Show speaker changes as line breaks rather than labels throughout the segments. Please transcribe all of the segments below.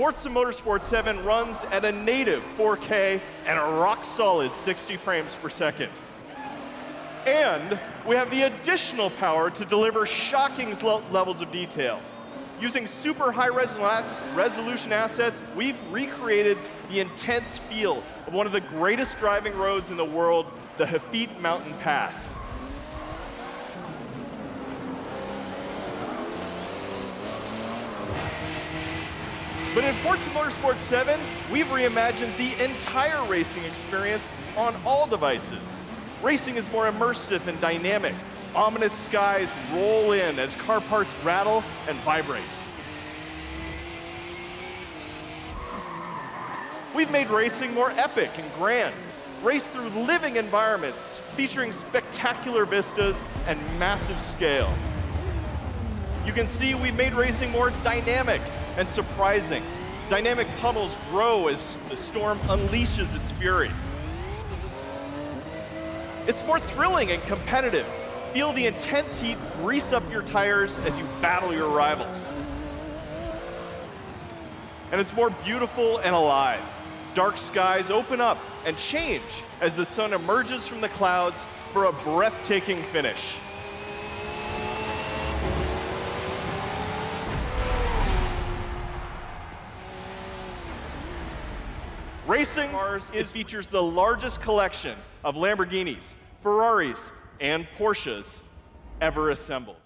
Forza Motorsport 7 runs at a native 4K and a rock-solid 60 frames per second. And we have the additional power to deliver shocking levels of detail. Using super high resolution assets, we've recreated the intense feel of one of the greatest driving roads in the world, the Hafit Mountain Pass. But in Forza Motorsport 7, we've reimagined the entire racing experience on all devices. Racing is more immersive and dynamic. Ominous skies roll in as car parts rattle and vibrate. We've made racing more epic and grand. Race through living environments featuring spectacular vistas and massive scale. You can see we've made racing more dynamic and surprising. Dynamic puddles grow as the storm unleashes its fury. It's more thrilling and competitive. Feel the intense heat grease up your tires as you battle your rivals. And it's more beautiful and alive. Dark skies open up and change as the sun emerges from the clouds for a breathtaking finish. Racing Cars, it features the largest collection of Lamborghinis, Ferraris, and Porsches ever assembled.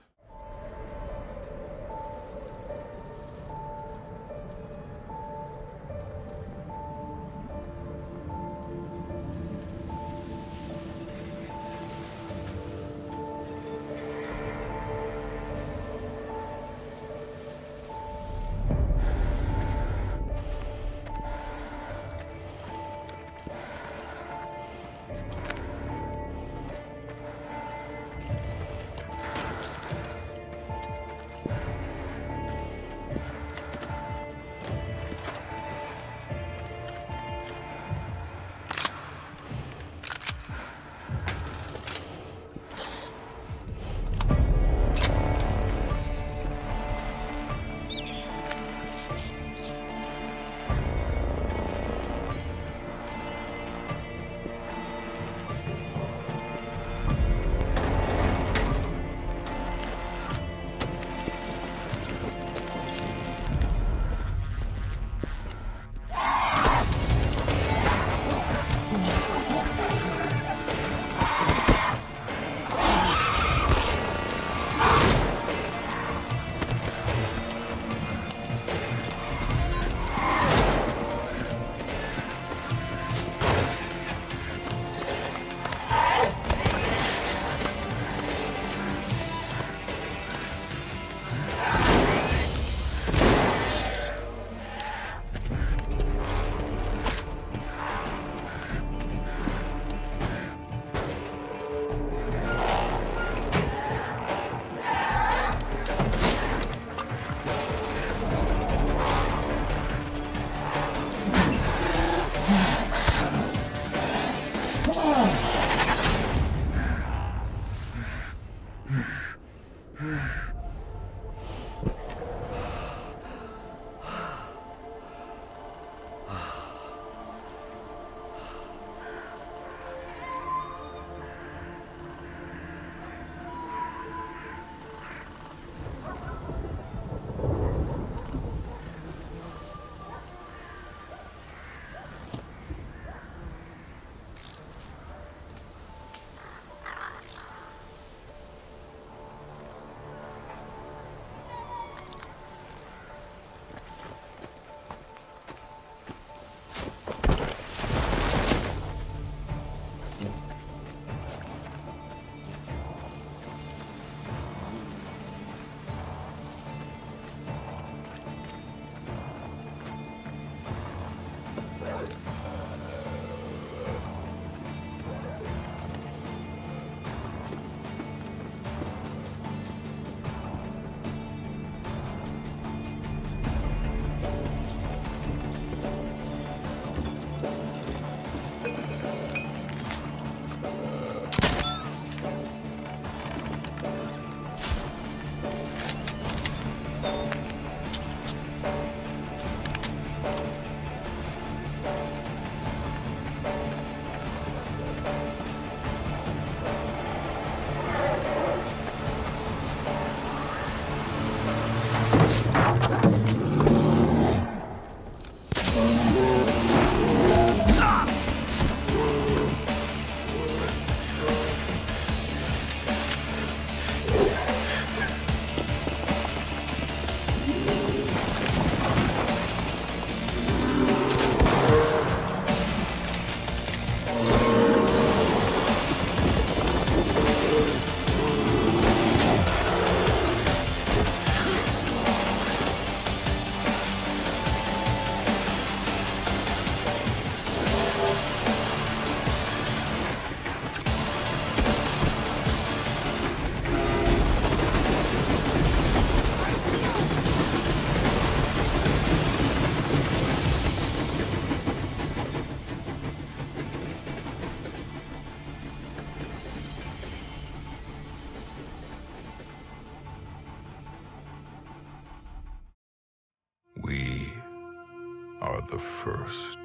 are the first.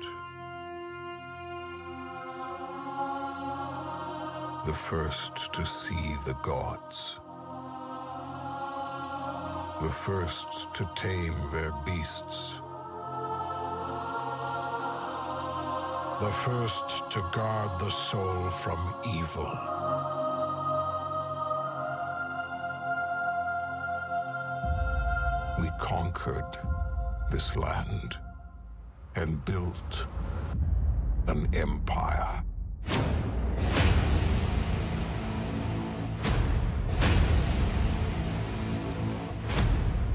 The first to see the gods. The first to tame their beasts. The first to guard the soul from evil. We conquered this land and built an empire.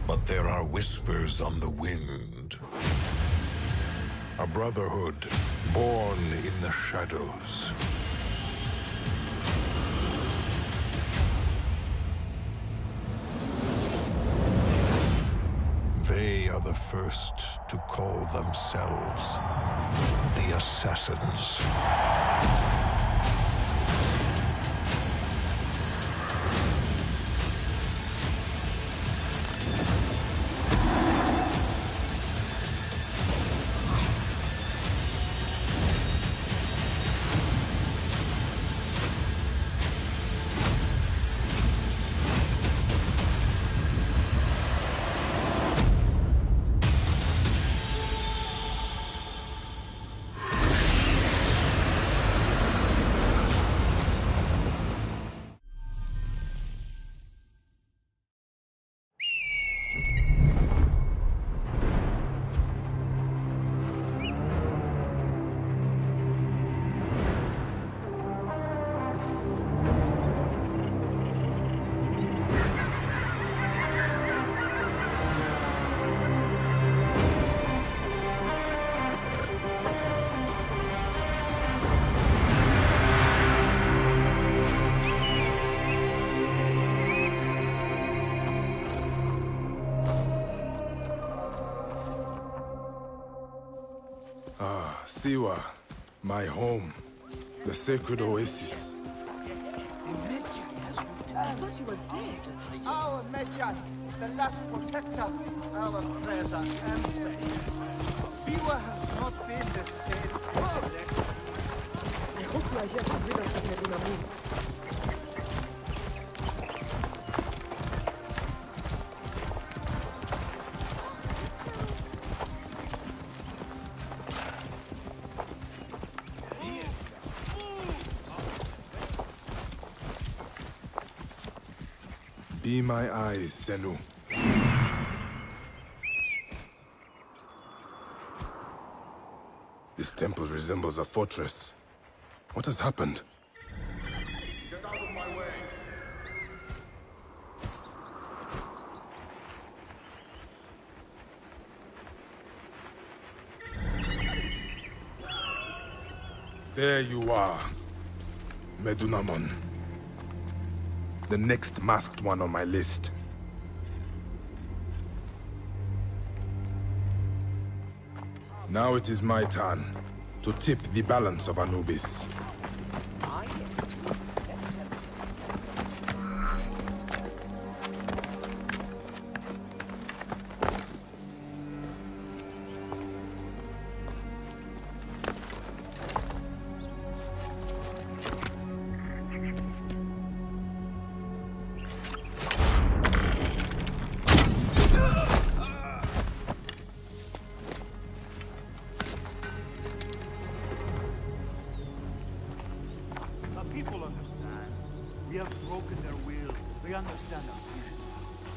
But there are whispers on the wind. A brotherhood born in the shadows. They are the first to call themselves the Assassins.
Siwa, my home, the sacred oasis.
I thought he was dead.
Our Medjay, the last protector, our treasure and Siwa has not been the same.
I hope you are here to rid us of Medunamur.
Be my eyes, Senu. This temple resembles a fortress. What has happened?
Get out of my way.
There you are, Medunamon. The next masked one on my list. Now it is my turn to tip the balance of Anubis.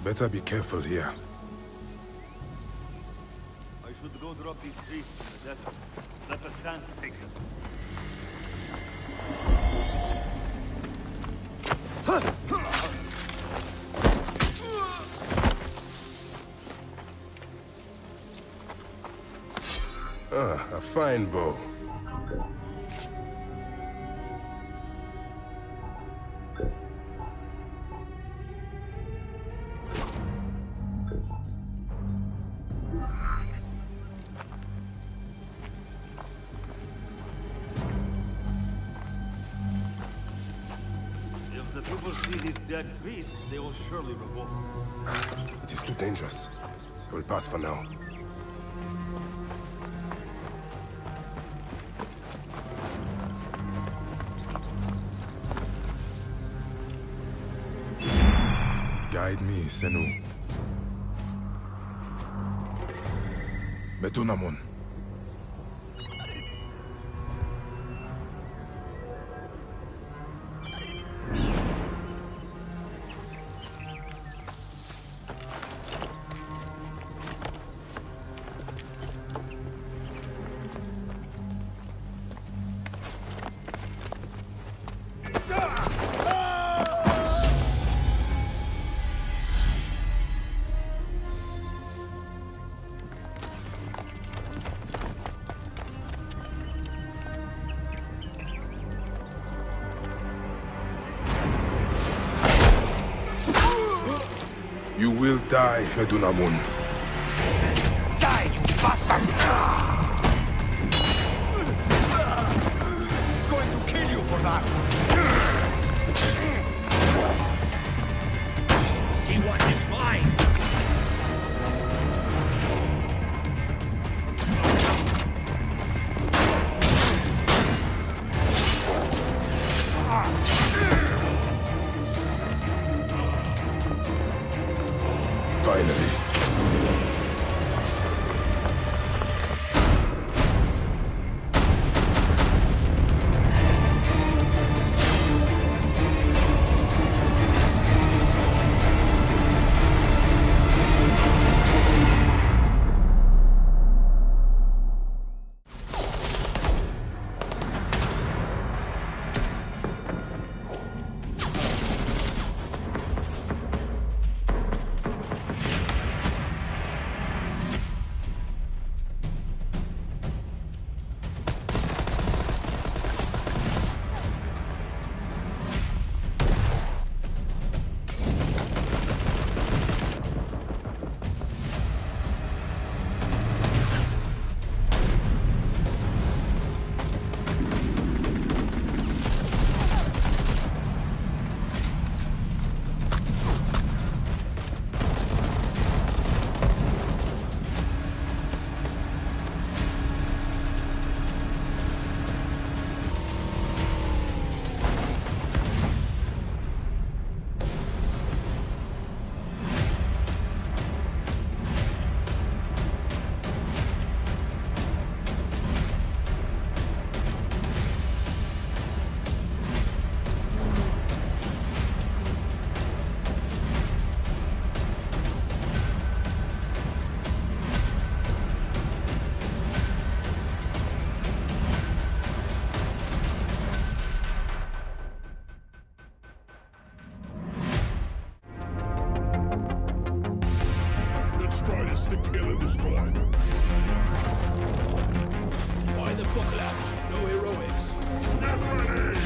Better be careful here.
I should go drop these priests in the desert. Let us stand to take them.
A fine bow.
Dead priests, they will surely revolt.
It is too dangerous. I will pass for now. Guide me, Senu. Betunamun. You will die, Medunamun.
Die, you bastard! Going to kill you for that! See what is mine!
Finally.
Stick together this time. Why the buckle ups? No heroics. Get ready!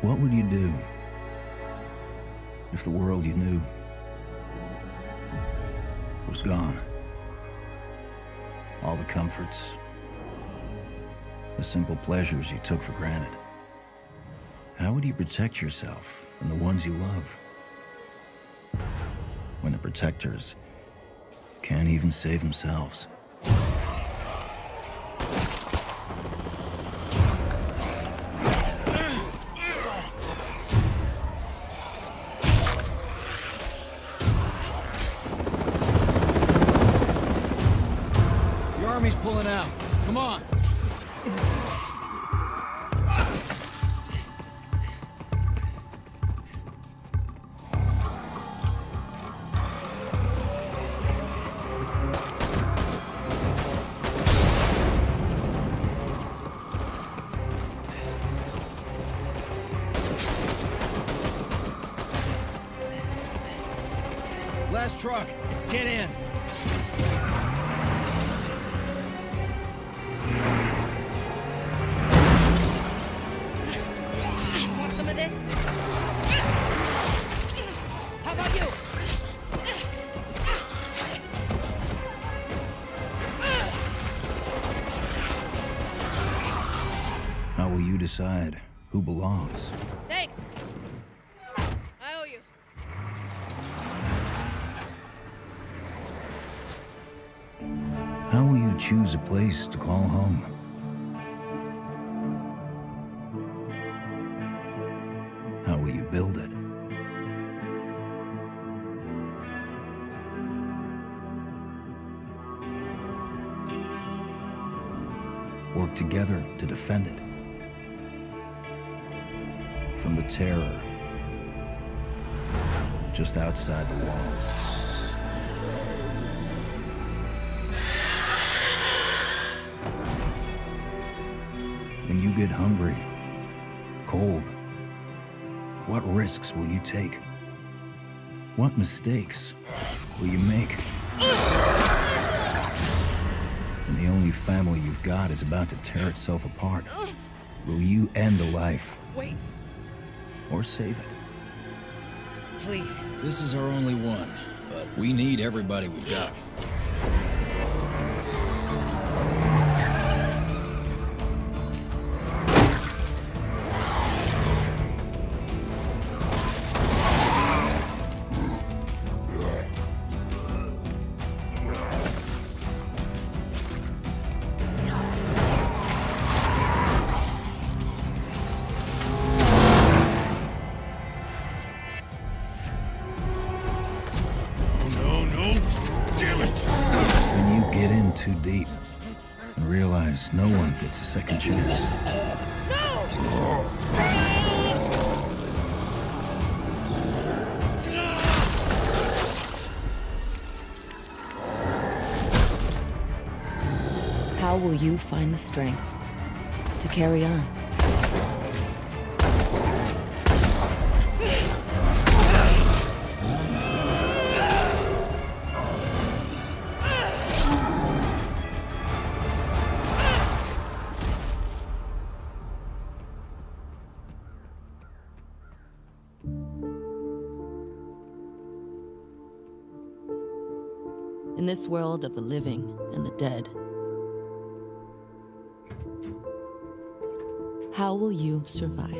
What would you do if the world you knew was gone? All the comforts, the simple pleasures you took for granted. How would you protect yourself and the ones you love when the protectors can't even save themselves?
Army's pulling out. Come on.
last truck. Get in.
Want some of this? How about you?
How will you decide who belongs?
Thanks. I owe you.
How will you choose a place to call home? How will you build it? Work together to defend it. From the terror just outside the walls. When you get hungry, cold, what risks will you take? What mistakes will you make? When the only family you've got is about to tear itself apart, will you end a life?
Wait,
Or save it?
please.
This is our only one, but we need everybody we've got. Too deep and realize no one gets a second chance.
How will you find the strength to carry on? In this world of the living and the dead, how will you survive?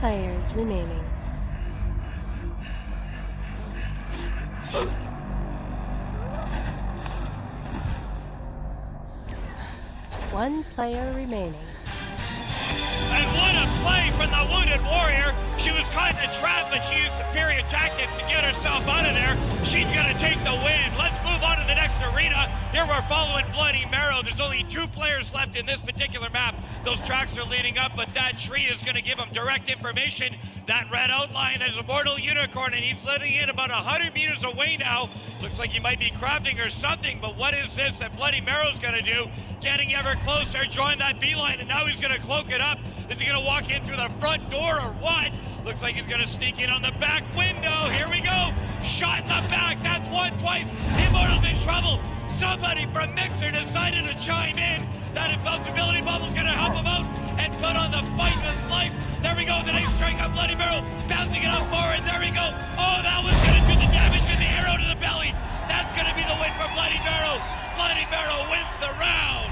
Players remaining. One player remaining.
And what a play from the wounded warrior! She was caught in a trap, but she used superior tactics to get herself out of there. She's gonna take the win. Let's move on to the next arena. Here we're following Bloody Marrow. There's only 2 players left in this particular map. Those tracks are leading up, but that tree is gonna give them direct information. That red outline, there's a mortal unicorn, and he's letting in about 100 meters away now. Looks like he might be crafting or something, but what is this that Bloody Marrow's gonna do? Getting ever closer, join that beeline, and now he's gonna cloak it up. Is he gonna walk in through the front door or what? Looks like he's gonna sneak in on the back window. Here we go. Shot in the back. That's one, twice. The Immortal's in trouble. Somebody from Mixer decided to chime in. That invincibility bubble's gonna help him out and put on the fight of his life. There we go. The nice strike on Bloody Marrow. Bouncing it up forward. There we go. Oh, that was gonna do the damage to the arrow to the belly. That's gonna be the win for Bloody Marrow. Bloody Marrow wins the round.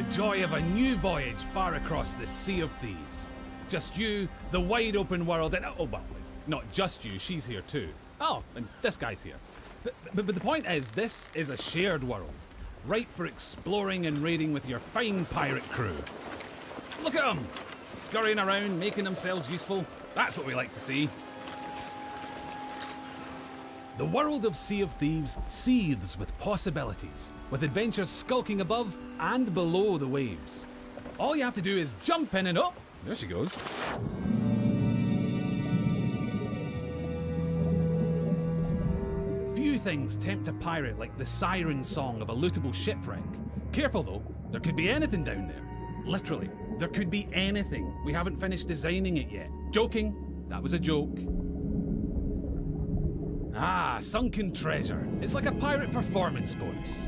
The joy of a new voyage far across the Sea of Thieves. Just you, the wide open world, and oh, well, it's not just you, she's here too. Oh, and this guy's here. But the point is, this is a shared world, ripe for exploring and raiding with your fine pirate crew. Look at them! Scurrying around, making themselves useful. That's what we like to see. The world of Sea of Thieves seethes with possibilities, with adventures skulking above and below the waves. All you have to do is jump in and oh, there she goes. Few things tempt a pirate like the siren song of a lootable shipwreck. Careful though, there could be anything down there. Literally, there could be anything. We haven't finished designing it yet. Joking, that was a joke. Ah, sunken treasure. It's like a pirate performance bonus.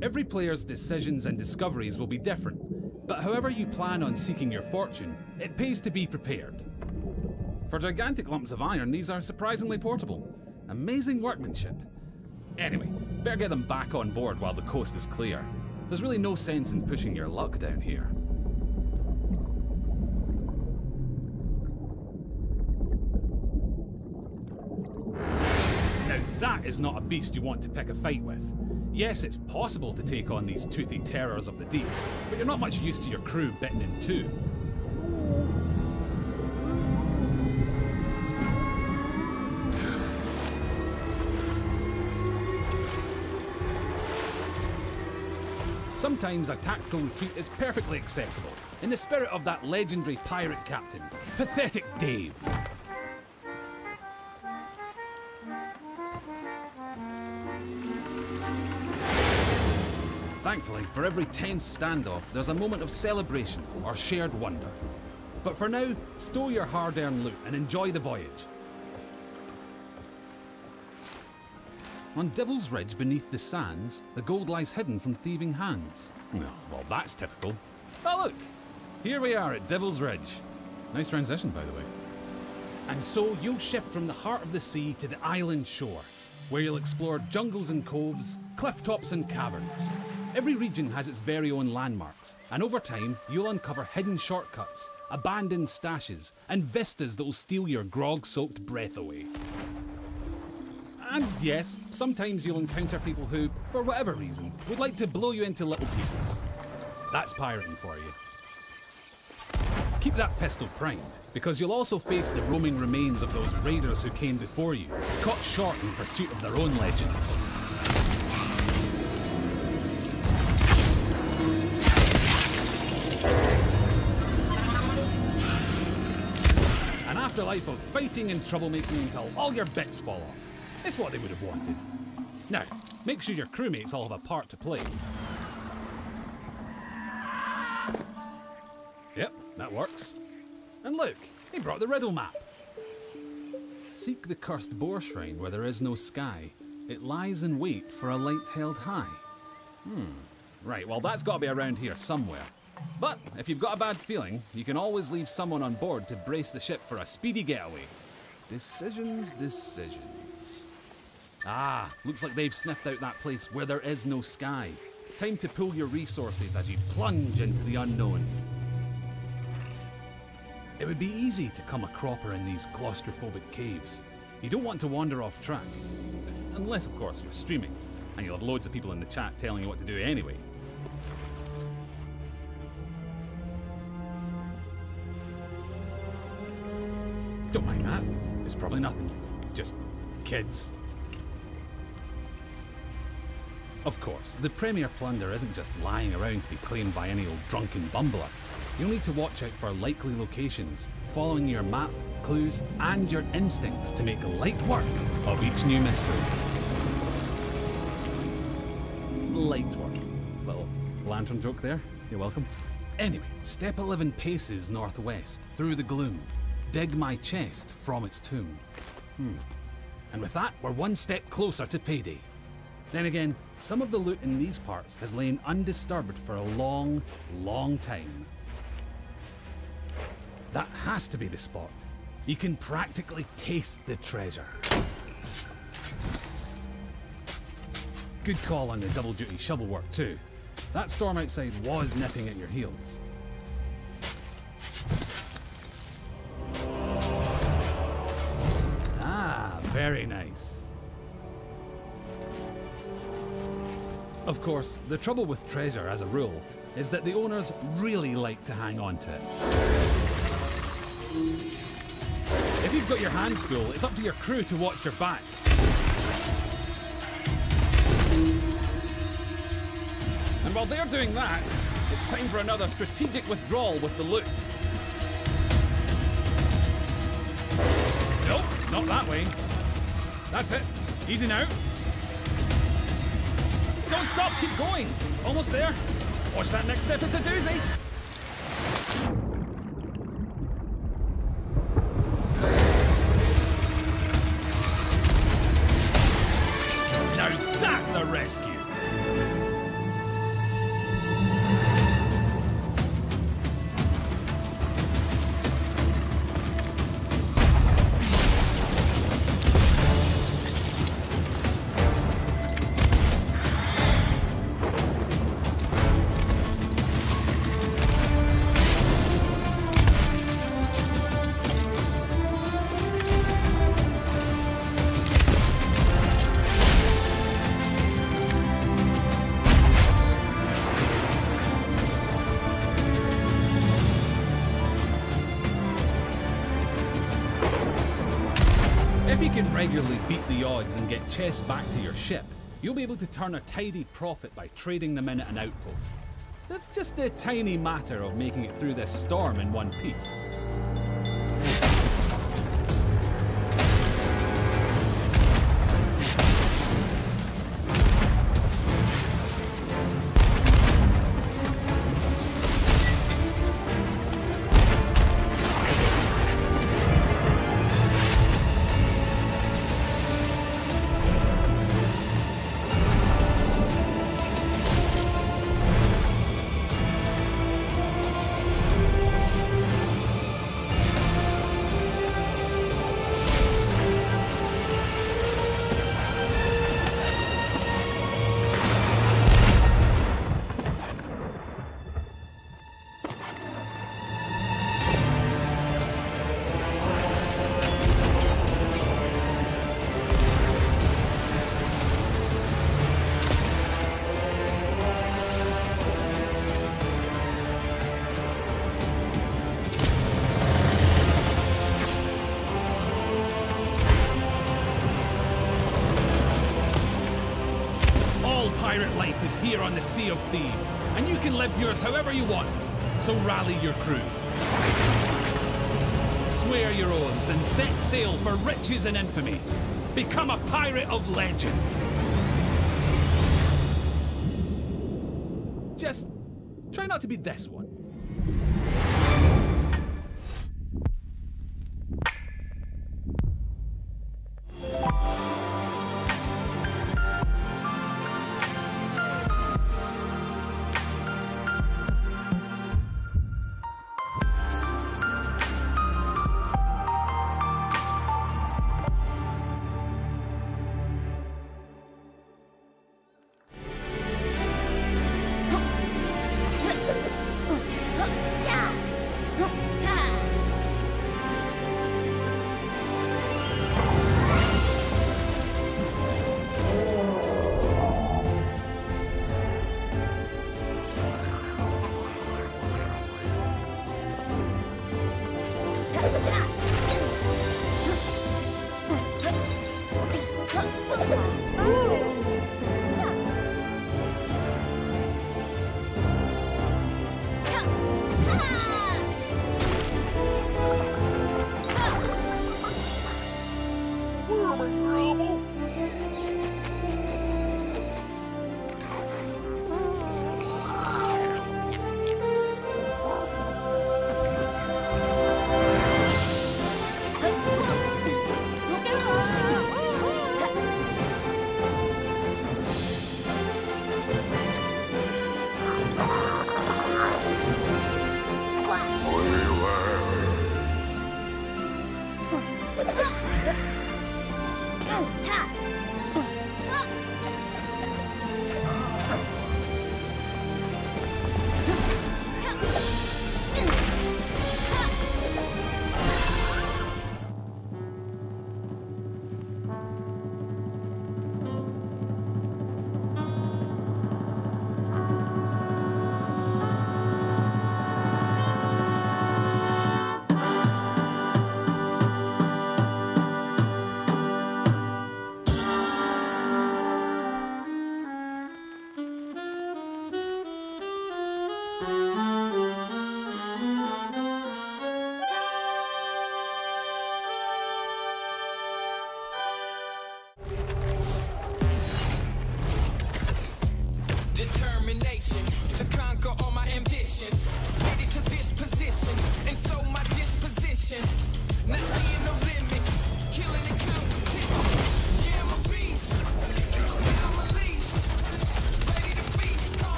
Every player's decisions and discoveries will be different, but however you plan on seeking your fortune, it pays to be prepared. For gigantic lumps of iron, these are surprisingly portable. Amazing workmanship. Anyway, better get them back on board while the coast is clear. There's really no sense in pushing your luck down here. Now that is not a beast you want to pick a fight with. Yes, it's possible to take on these toothy terrors of the deep, but you're not much used to your crew bitten in two. Sometimes a tactical retreat is perfectly acceptable, in the spirit of that legendary pirate captain, Pathetic Dave. Thankfully, for every tense standoff, there's a moment of celebration or shared wonder. But for now, stow your hard-earned loot and enjoy the voyage. On Devil's Ridge beneath the sands, the gold lies hidden from thieving hands. Well, that's typical. Oh look! Here we are at Devil's Ridge. Nice transition, by the way. And so you'll shift from the heart of the sea to the island shore, where you'll explore jungles and coves, cliff tops and caverns. Every region has its very own landmarks, and over time, you'll uncover hidden shortcuts, abandoned stashes, and vistas that will steal your grog-soaked breath away. And yes, sometimes you'll encounter people who, for whatever reason, would like to blow you into little pieces. That's pirating for you. Keep that pistol primed, because you'll also face the roaming remains of those raiders who came before you, caught short in pursuit of their own legends. An afterlife of fighting and troublemaking until all your bits fall off. It's what they would have wanted. Now, make sure your crewmates all have a part to play. Yep, that works. And look, he brought the riddle map. Seek the cursed boar shrine where there is no sky. It lies in wait for a light held high. Right, well that's got to be around here somewhere. But if you've got a bad feeling, you can always leave someone on board to brace the ship for a speedy getaway. Decisions. Ah, looks like they've sniffed out that place where there is no sky. Time to pool your resources as you plunge into the unknown. It would be easy to come a cropper in these claustrophobic caves. You don't want to wander off track. Unless, of course, you're streaming, and you'll have loads of people in the chat telling you what to do anyway. Don't mind that, it's probably nothing. Just kids. Of course, the premier plunder isn't just lying around to be claimed by any old drunken bumbler. You'll need to watch out for likely locations, following your map, clues, and your instincts to make light work of each new mystery. Light work. Little lantern joke there. You're welcome. Anyway, step 11 paces northwest, through the gloom. Dig my chest from its tomb. And with that, we're one step closer to payday. Then again, some of the loot in these parts has lain undisturbed for a long, long time. That has to be the spot. You can practically taste the treasure. Good call on the double-duty shovel work too. That storm outside was nipping at your heels. Ah, very nice. Of course, the trouble with treasure as a rule is that the owners really like to hang on to it. If you've got your hands full, it's up to your crew to watch your back. And while they're doing that, it's time for another strategic withdrawal with the loot. Nope, not that way. That's it. Easy now. Don't stop, keep going. Almost there. Watch that next step, it's a doozy. Now that's a rescue. Regularly beat the odds and get chests back to your ship, you'll be able to turn a tidy profit by trading them in at an outpost. That's just the tiny matter of making it through this storm in one piece. Here on the Sea of Thieves, and you can live yours however you want, so rally your crew. Swear your oaths and set sail for riches and infamy. Become a pirate of legend. Just try not to be this one.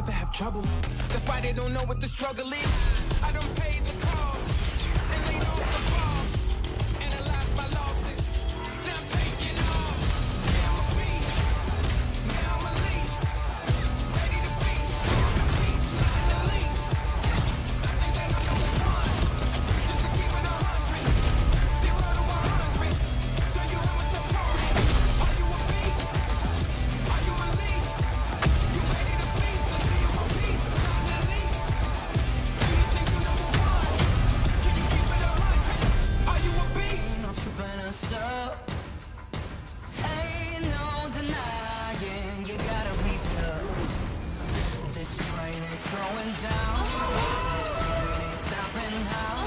never have trouble. That's why they don't know what the struggle is. I don't pay the cost and laid off the boss. Analyze my losses. Now I'm taking off. Yeah, I'm a beast. Yeah, I'm a least. Ready to feast. Peace, not the least. I think that I'm number one. Just to keep it 100. 0 to 100. So you have to party. Are you a beast? Are you a least? You ready to feast? Or do you a beast? Not the least. Do you think you're number one? Can you keep it 100? Are you a beast?
Not tripping us up. Ain't no denying you gotta be tough. This train ain't slowing down. This train ain't stopping now.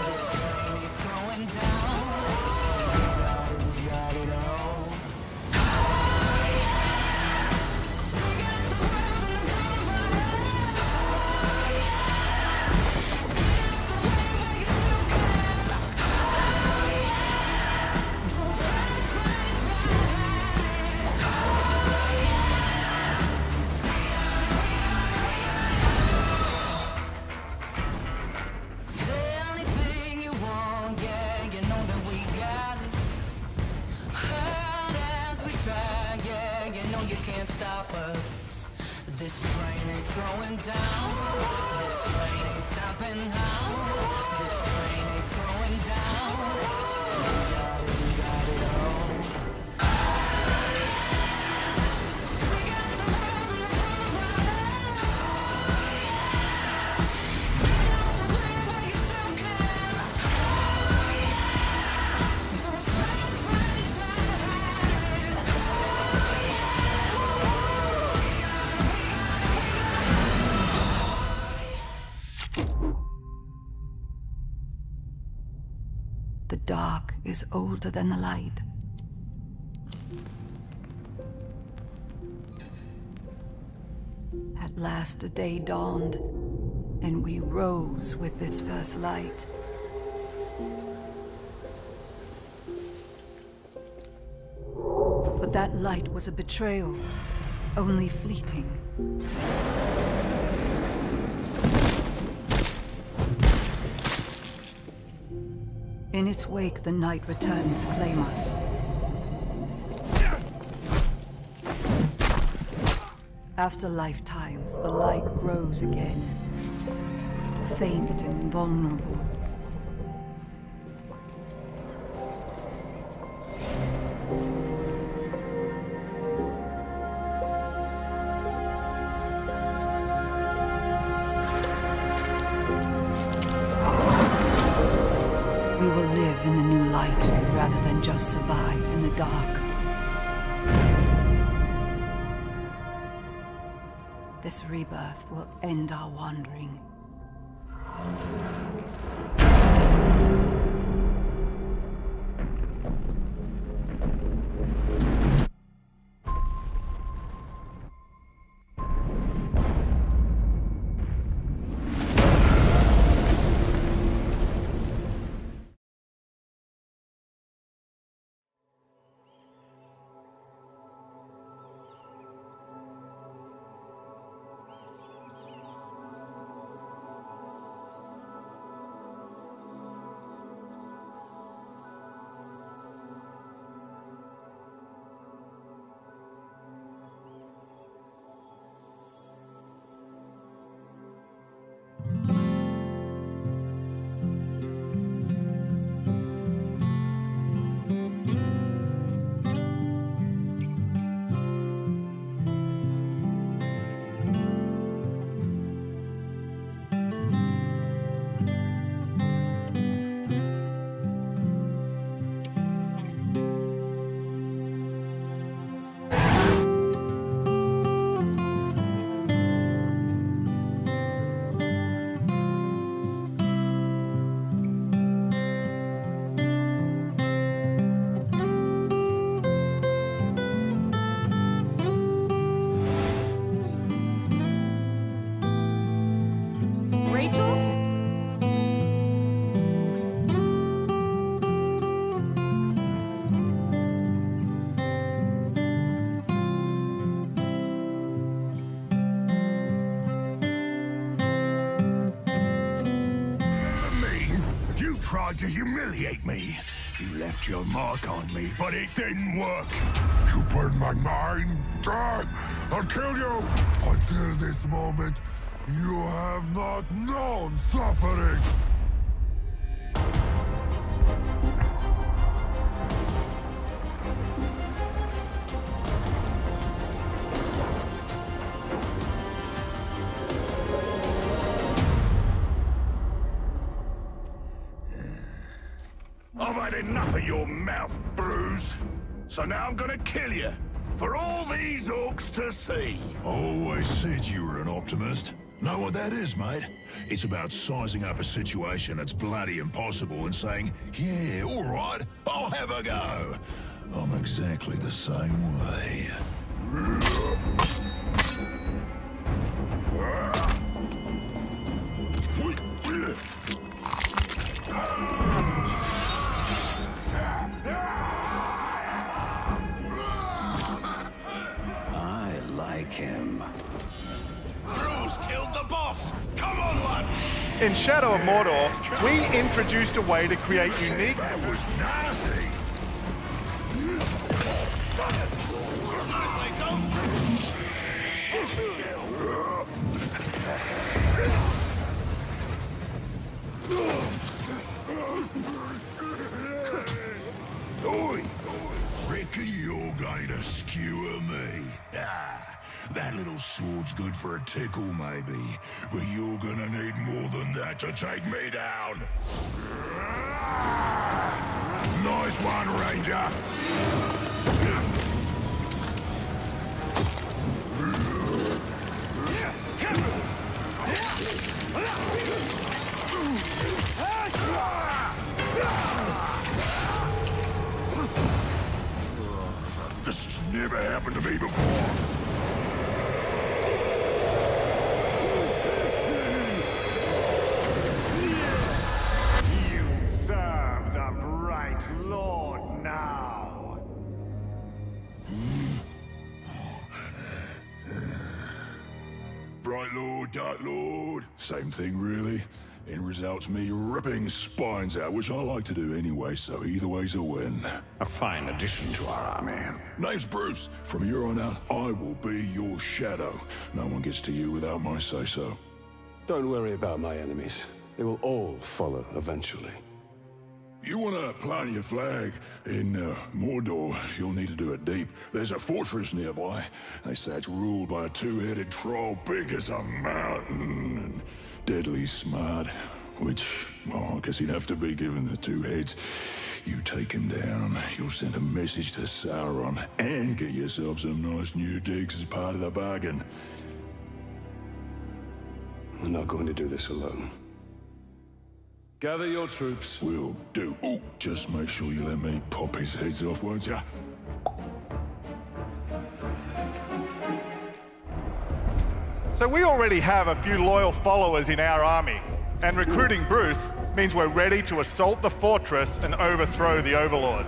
This train ain't slowing down. We got it all. Anything you want, yeah, you know that we got it. Hard as we try, yeah, you know you can't stop us. This train ain't slowing down. This train ain't stopping now. This train ain't slowing down. We got it all. The dark is older than the light. At last a day dawned, and we rose with this first light. But that light was a betrayal, only fleeting. In its wake, the night returned to claim us. After lifetimes, the light grows again, faint and vulnerable. We will live in the new light rather than just survive in the dark. This rebirth will end our wandering.
tried to humiliate me. You left your mark on me, but it didn't work. You burned my mind. I'll kill you. Until this moment, you have not known suffering.
I've had enough of your mouth, Bruce. So now I'm gonna kill you. For all these orcs to see.
Always said you were an optimist. Know what that is, mate? It's about sizing up a situation that's bloody impossible and saying, yeah, all right, I'll have a go. I'm exactly the same way.
I like him. Bruce killed the boss! Come on, lads!
In Shadow of Mordor, we introduced a way to create unique...
That was nasty! Oi! Reckon you're going to skewer me? That little sword's good for a tickle, maybe. But you're gonna need more than that to take me down. Nice one, Ranger. This has never happened to me before.
You serve the Bright Lord now.
Bright Lord, Dark Lord. Same thing, really. End result's me ripping spines out, which I like to do anyway, so either way's a win.
A fine addition to our army.
Name's Bruce. From here on out, I will be your shadow. No one gets to you without my say-so.
Don't worry about my enemies. They will all follow eventually.
You want to plant your flag in Mordor, you'll need to do it deep. There's a fortress nearby. They say it's ruled by a two-headed troll big as a mountain and deadly smart, which, well, I guess he'd have to be given the two heads. You take him down, you'll send a message to Sauron and get yourself some nice new digs as part of the bargain.
I'm not going to do this alone. Gather your troops.
Will do. Oh, just make sure you let me pop his heads off, won't ya?
So we already have a few loyal followers in our army, and recruiting Bruce means we're ready to assault the fortress and overthrow the Overlord.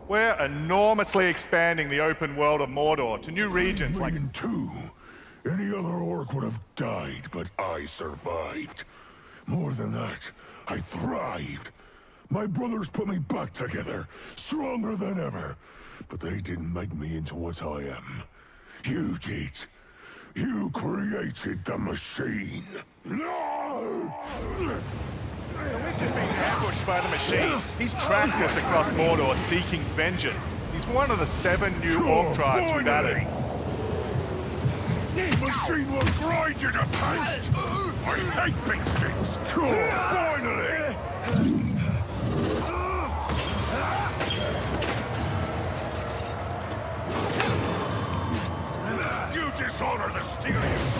We're enormously expanding the open world of Mordor to new regions like...
Any other orc would have died, but I survived. More than that, I thrived. My brothers put me back together, stronger than ever. But they didn't make me into what I am. You did. You created the machine. No!
We've just been ambushed by the machine. He's tracked us across Mordor seeking vengeance. He's one of the 7 new orc tribes we've added.
Machine will grind you to paste! I hate big sticks! Cool, finally! You dishonor the Styrians!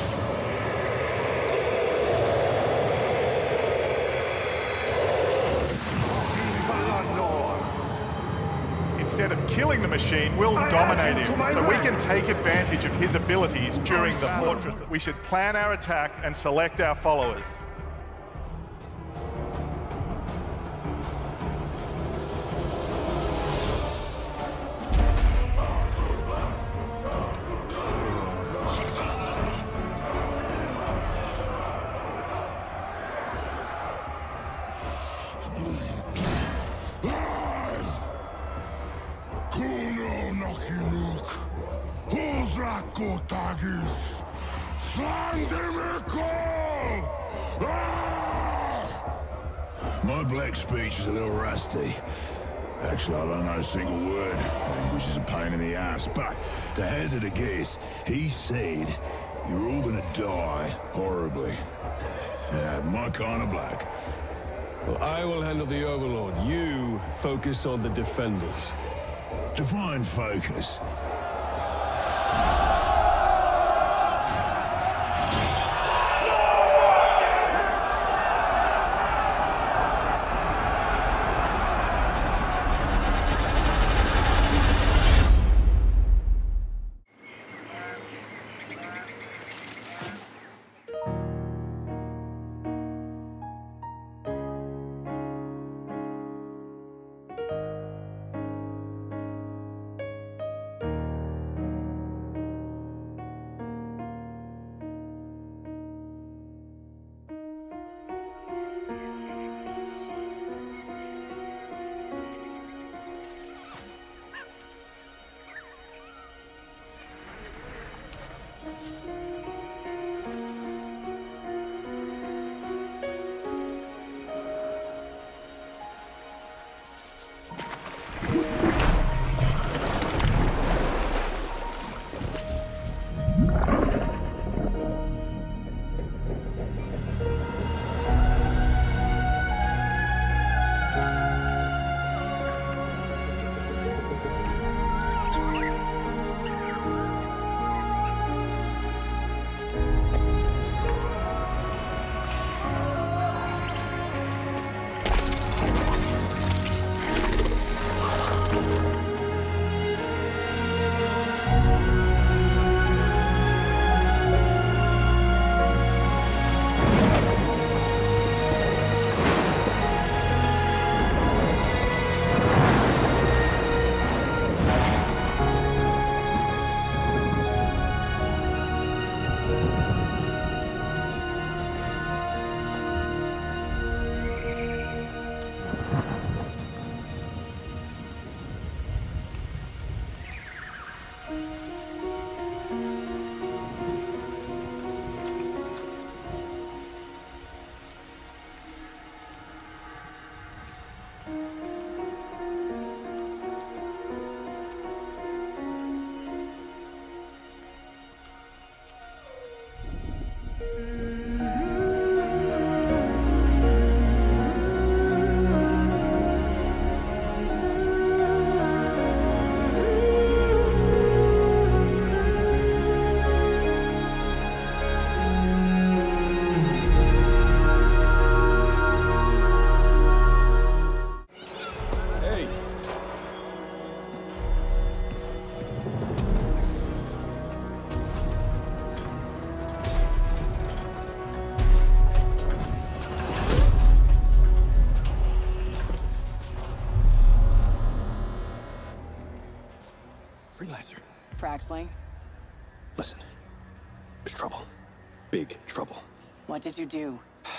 Instead of killing the machine, we'll dominate him, so we can take advantage of his abilities during the fortress. We should plan our attack and select our followers.
Sakotagis! Slanzimikol! My black speech is a little rusty. Actually, I don't know a single word, which is a pain in the ass, but to hazard a guess, he said you're all gonna die horribly. My kind of black.
Well, I will handle the Overlord. You focus on the Defenders.
Define focus.
Freelancer.
Fraxling.
Listen, there's trouble. Big trouble.
What did you do?
I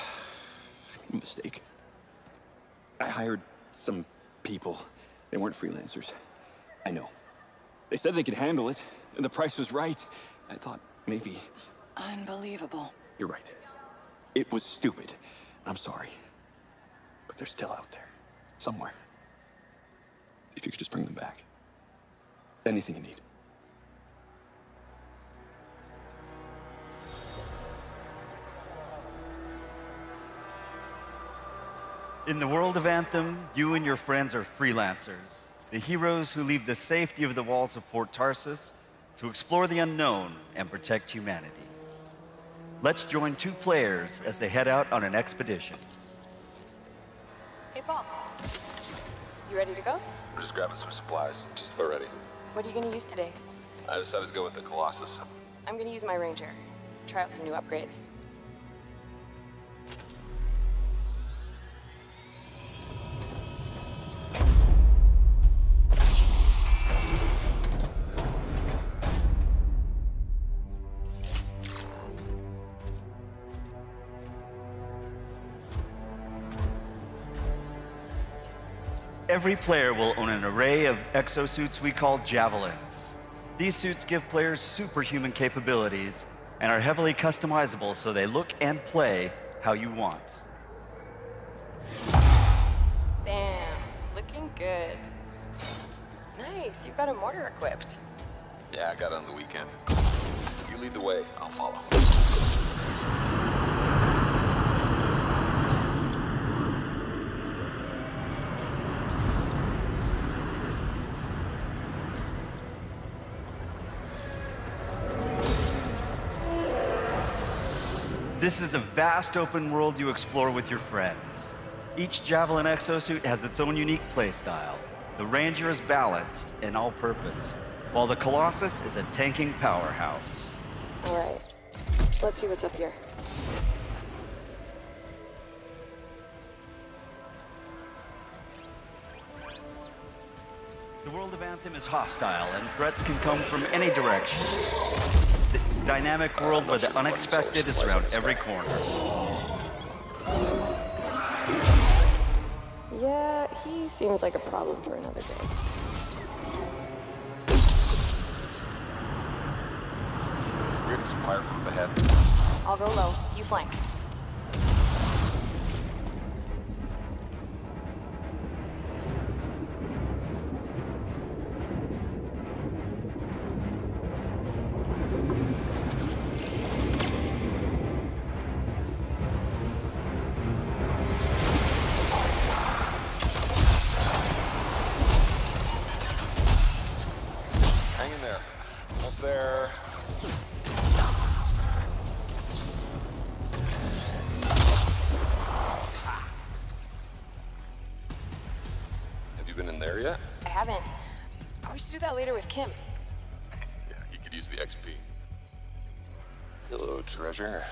made a mistake. I hired some people. They weren't freelancers. I know. They said they could handle it, and the price was right. I thought maybe...
Unbelievable.
You're right. It was stupid. I'm sorry. But they're still out there. Somewhere. If you could just bring them back. Anything you need.
In the world of Anthem, you and your friends are freelancers. The heroes who leave the safety of the walls of Fort Tarsus to explore the unknown and protect humanity. Let's join two players as they head out on an expedition.
Hey, Paul. You ready to go?
We're just grabbing some supplies. Just about ready.
What are you going to use today?
I decided to go with the Colossus.
I'm going to use my Ranger. Try out some new upgrades.
Every player will own an array of exosuits we call javelins. These suits give players superhuman capabilities and are heavily customizable so they look and play how you want.
Bam, looking good. Nice, you've got a mortar equipped.
Yeah, I got it on the weekend. You lead the way, I'll follow.
This is a vast open world you explore with your friends. Each Javelin exosuit has its own unique playstyle. The Ranger is balanced and all-purpose, while the Colossus is a tanking powerhouse.
All right, let's see what's up here.
The world of Anthem is hostile, and threats can come from any direction. It's a dynamic world where the unexpected is around every corner.
Yeah, he seems like a problem for another day.
We're getting some fire from up ahead.
I'll go low, you flank.
There. Have you been in there yet?
I haven't. Oh, we should do that later with Kim.
Yeah, you could use the XP. Hello, treasure.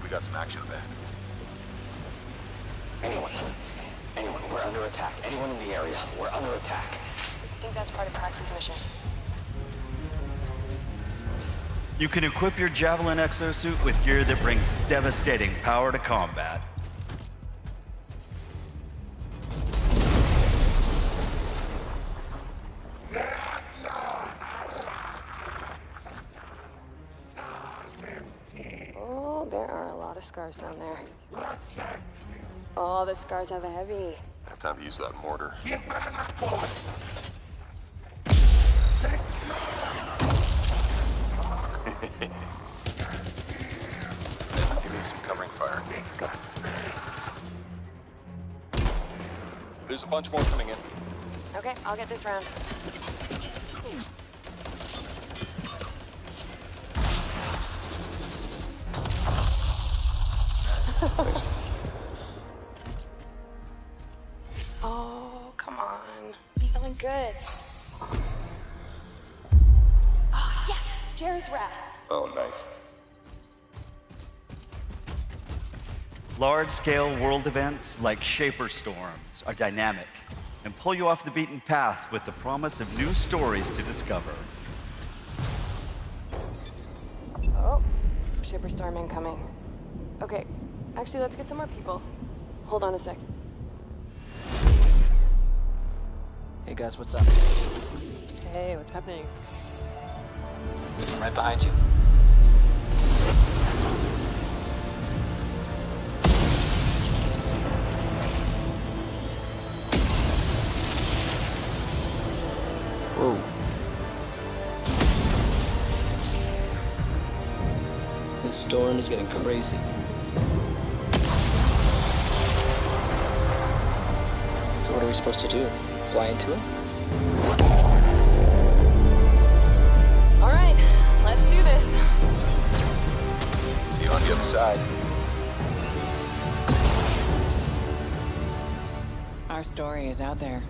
We got some action back.
Anyone, we're under attack. Anyone in the area, we're under attack.
I think that's part of Prax's mission.
You can equip your Javelin exosuit with gear that brings devastating power to combat.
Scars down there. Oh, the scars have a heavy.
I have time to use that mortar.
Give
me some covering fire. There's a bunch more coming in.
Okay, I'll get this round. Oh, come on. Be something good. Oh, yes! Jerry's wrap.
Oh, nice.
Large-scale world events like Shaper Storms are dynamic and pull you off the beaten path with the promise of new stories to discover.
Oh, Shaper Storm incoming. Okay, actually, let's get some more people. Hold on a sec.
Hey guys, what's up?
Hey, what's happening?
I'm right behind you. Whoa. This storm is getting crazy. So what are we supposed to do? Fly into it?
All right, let's do this.
See you on the other side.
Our story is out there.